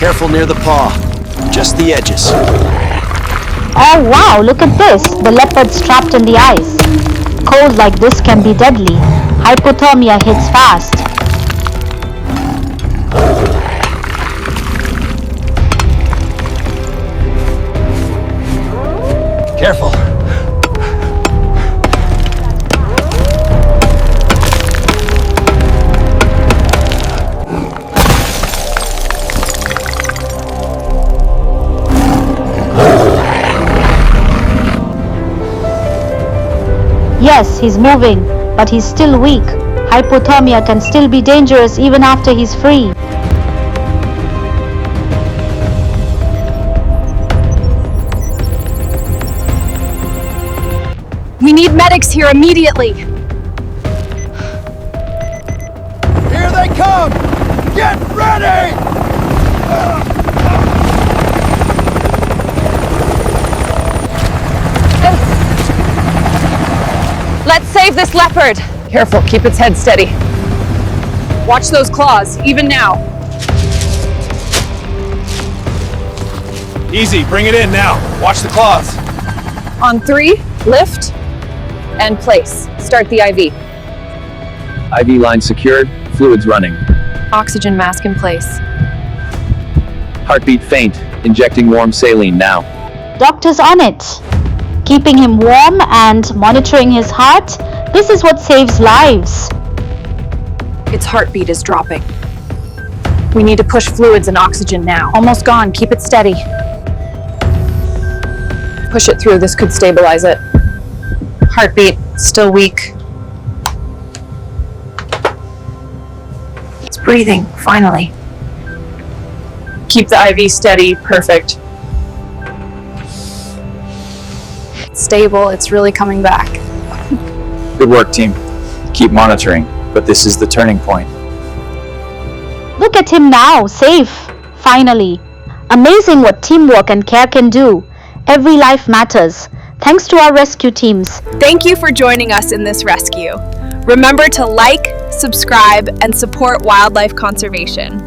Careful near the paw. Just the edges. Oh wow, look at this. The leopard's trapped in the ice. Cold like this can be deadly. Hypothermia hits fast. Careful. Yes, he's moving, but he's still weak. Hypothermia can still be dangerous even after he's free. We need medics here immediately. Here they come! Get ready! Let's save this leopard. Careful, keep its head steady. Watch those claws, even now. Easy, bring it in now. Watch the claws. On 3, lift and place. Start the IV. IV line secured, fluids running. Oxygen mask in place. Heartbeat faint, injecting warm saline now. Doctor's on it. Keeping him warm and monitoring his heart. This is what saves lives. Its heartbeat is dropping. We need to push fluids and oxygen now. Almost gone, keep it steady. Push it through, this could stabilize it. Heartbeat, still weak. It's breathing, finally. Keep the IV steady, perfect. It's stable, it's really coming back. Good work, team. Keep monitoring, but this is the turning point. Look at him now, safe. Finally. Amazing what teamwork and care can do. Every life matters. Thanks to our rescue teams. Thank you for joining us in this rescue. Remember to like, subscribe, and support wildlife conservation.